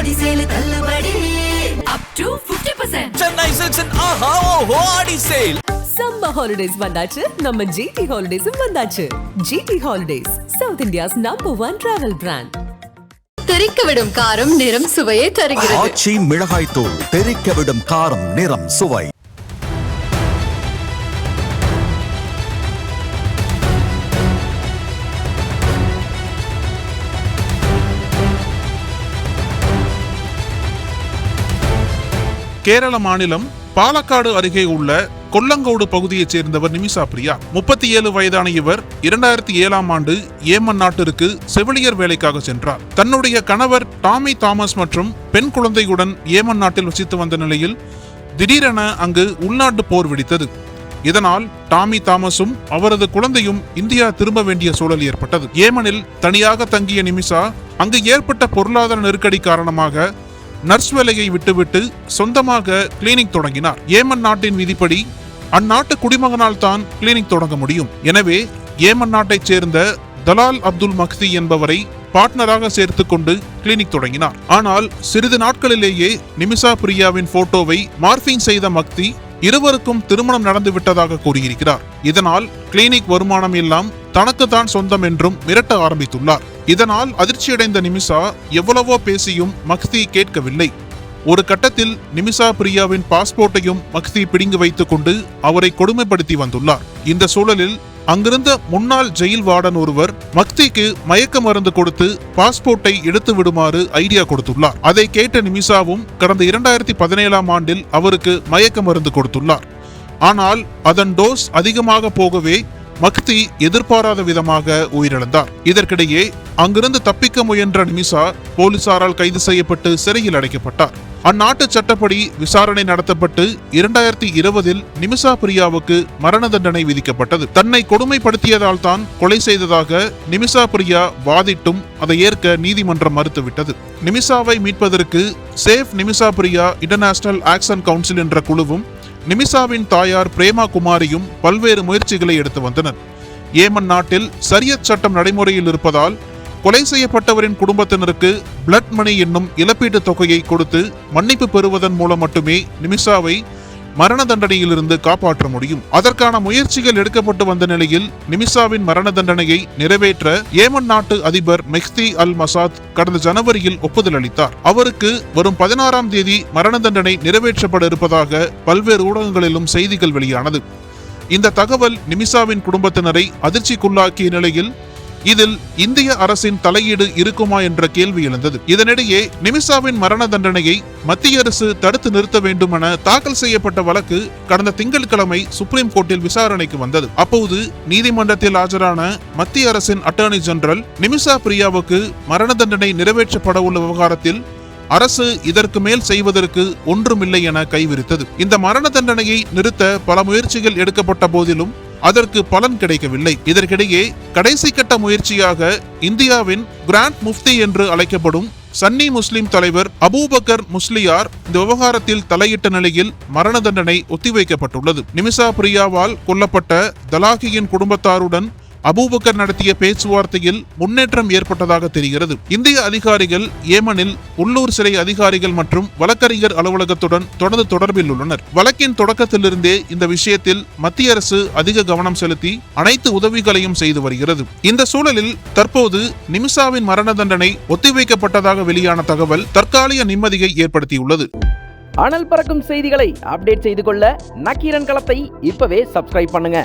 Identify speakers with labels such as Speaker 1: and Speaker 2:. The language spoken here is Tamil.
Speaker 1: ஆடி சேல் தள்ளுபடி up to 50%.
Speaker 2: Chennai Silks and Aha Oho Adi Sale.
Speaker 3: Summer holidays வந்தாச்சு, நம்ம GT Holidays வந்தாச்சு. GT Holidays, South India's #1 travel brand.
Speaker 4: தெறிக்கவிடும் காரம் நிறம் சுவையை தருகிறது.
Speaker 5: ஆச்சி மிளகாய் தூள் தெறிக்கவிடும் காரம் நிறம் சுவை.
Speaker 6: கேரள மாநிலம் பாலக்காடு அருகே உள்ள கொல்லங்கோடு பகுதியைச் சேர்ந்தவர் நிமிஷா பிரியா. 37 வயதான இவர் 2007ஆம் ஆண்டு ஏமன் நாட்டிற்கு செவிலியர் வேலைக்காக சென்றார். தன்னுடைய கணவர் டாமி தாமஸ் மற்றும் பெண் குழந்தையுடன் ஏமன் நாட்டில் வசித்து வந்த நிலையில் திடீரென அங்கு உள்நாட்டு போர் வெடித்தது. இதனால் டாமி தாமஸும் அவரது குழந்தையும் இந்தியா திரும்ப வேண்டிய சூழல் ஏற்பட்டது. ஏமனில் தனியாக தங்கிய நிமிஷா அங்கு ஏற்பட்ட பொருளாதார நெருக்கடி காரணமாக நர்ஸ் வேலையை விட்டுவிட்டு சொந்தமாக கிளினிக் தொடங்கினார். ஏமன் நாட்டின் விதிப்படி அந்நாட்டு குடிமகனால் தான் கிளினிக் தொடங்க முடியும். எனவே ஏமன் நாட்டைச் சேர்ந்த தலால் அப்துல் மக்தி என்பவரை பார்ட்னராக சேர்த்துக் கொண்டு கிளினிக் தொடங்கினார். ஆனால் சிறிது நாட்களிலேயே நிமிஷா பிரியாவின் போட்டோவை மார்பிங் செய்த மக்தி இருவருக்கும் திருமணம் நடந்து விட்டதாக கூறியிருக்கிறார். இதனால் கிளினிக் வருமானம் எல்லாம் தனக்குத்தான் சொந்தம் என்றும் மிரட்ட ஆரம்பித்துள்ளார். இதனால் அதிர்ச்சியடைந்த நிமிஷா எவ்வளவோ பேசியும் மக்தி கேட்கவில்லை. ஒரு கட்டத்தில் நிமிஷா பிரியாவின் பாஸ்போர்ட்டையும் மக்தி பிடுங்கி வைத்துக் கொண்டு அவரை கொடுமைப்படுத்தி வந்துள்ளார். இந்த சூழலில் அங்கிருந்த முன்னாள் ஜெயில் வார்டன் ஒருவர் மக்திக்கு மயக்க மருந்து கொடுத்து பாஸ்போர்ட்டை எடுத்து விடுமாறு ஐடியா கொடுத்துள்ளார். அதை கேட்ட நிமிஷாவும் கடந்த 2017ஆம் ஆண்டில் அவருக்கு மயக்க மருந்து கொடுத்துள்ளார். ஆனால் அதன் டோஸ் அதிகமாக போகவே மக்தி எதிர்பாராத விதமாக உயிரிழந்தார். இதற்கிடையே அங்கிருந்து தப்பிக்க முயன்ற நிமிஷா போலீசாரால் கைது செய்யப்பட்டு சிறையில் அடைக்கப்பட்டார். அந்நாட்டு சட்டப்படி விசாரணை நடத்தப்பட்டு 2020இல் நிமிஷா பிரியாவுக்கு மரண தண்டனை விதிக்கப்பட்டது. தன்னை கொடுமைப்படுத்தியதால் தான் கொலை செய்ததாக நிமிஷா பிரியா வாதிட்டும் அதை ஏற்க நீதிமன்றம் மறுத்துவிட்டது. நிமிஷாவை மீட்பதற்கு safe Nimisha Priya international action council என்ற குழுவும் நிமிஷாவின் தாயார் பிரேமா குமாரியும் பல்வேறு முயற்சிகளை எடுத்து வந்தனர். ஏமன் நாட்டில் ஷரியத் சட்டம் நடைமுறையில் இருப்பதால் கொலை செய்யப்பட்டவரின் குடும்பத்தினருக்கு பிளட் மணி என்னும் இழப்பீட்டு தொகையை கொடுத்து மன்னிப்பு பெறுவதன் மூலம் மட்டுமே நிமிஷாவை மரண தண்டனையிலிருந்து காப்பாற்ற முடியும். அதற்கான முயற்சிகள் எடுக்கப்பட்டு வந்த நிலையில் நிமிஷாவின் மரண தண்டனையை நிறைவேற்ற ஏமன் நாட்டு அதிபர் மெஹ்தி அல் மசாத் கடந்த ஜனவரியில் ஒப்புதல் அளித்தார். அவருக்கு வரும் 16ஆம் தேதி மரண தண்டனை நிறைவேற்றப்பட இருப்பதாக பல்வேறு ஊடகங்களிலும் செய்திகள் வெளியானது. இந்த தகவல் நிமிஷாவின் குடும்பத்தினரை அதிர்ச்சிக்குள்ளாக்கிய நிலையில் இதில் இந்திய அரசின் தலையீடு இருக்குமா என்ற கேள்வி எழுந்தது. இதனிடையே நிமிஷாவின் மரண தண்டனையை மத்திய அரசு தடுத்து நிறுத்த வேண்டும் என தாக்கல் செய்யப்பட்ட வழக்கு கடந்த திங்கட்கிழமை சுப்ரீம் கோர்ட்டில் விசாரணைக்கு வந்தது. அப்போது நீதிமன்றத்தில் ஆஜரான மத்திய அரசின் அட்டர்னி ஜெனரல் நிமிஷா பிரியாவுக்கு மரண தண்டனை நிறைவேற்றப்பட உள்ள விவகாரத்தில் அரசு இதற்கு மேல் செய்வதற்கு ஒன்றுமில்லை என கைவிரித்தது. இந்த மரண தண்டனையை நிறுத்த பல முயற்சிகள் எடுக்கப்பட்ட போதிலும் அதற்கு பலன் கிடைக்கவில்லை. இதற்கிடையே கடைசி கட்ட முயற்சியாக இந்தியாவின் கிராண்ட் முஃப்தி என்று அழைக்கப்படும் சன்னி முஸ்லிம் தலைவர் அபூபக்கர் முஸ்லியார் இந்த விவகாரத்தில் தலையிட்ட நிலையில் மரண தண்டனை ஒத்திவைக்கப்பட்டுள்ளது. நிமிஷா பிரியாவால் கொல்லப்பட்ட தலாகியின் குடும்பத்தாருடன் அபூபக்கர் நடத்திய பேச்சுவார்த்தையில் முன்னேற்றம் ஏற்பட்டதாக தெரிகிறது. இந்திய அதிகாரிகள் ஏமனில் உள்ளூர் சிறை அதிகாரிகள் மற்றும் வழக்கறிஞர் அலுவலகத்துடன் தொடர்ந்து தொடர்பில் உள்ளனர். வழக்கின் தொடக்கத்திலிருந்தே இந்த விஷயத்தில் மத்திய அரசு அதிக கவனம் செலுத்தி அனைத்து உதவிகளையும் செய்து வருகிறது. இந்த சூழலில் தற்போது நிமிஷாவின் மரண தண்டனை ஒத்திவைக்கப்பட்டதாக வெளியான தகவல் தற்காலிக நிம்மதியை ஏற்படுத்தியுள்ளது.
Speaker 7: அனல் பறக்கும் செய்திகளை அப்டேட் செய்து கொள்ள நக்கீரன் களத்தை இப்பவே சப்ஸ்கிரைப் பண்ணுங்க.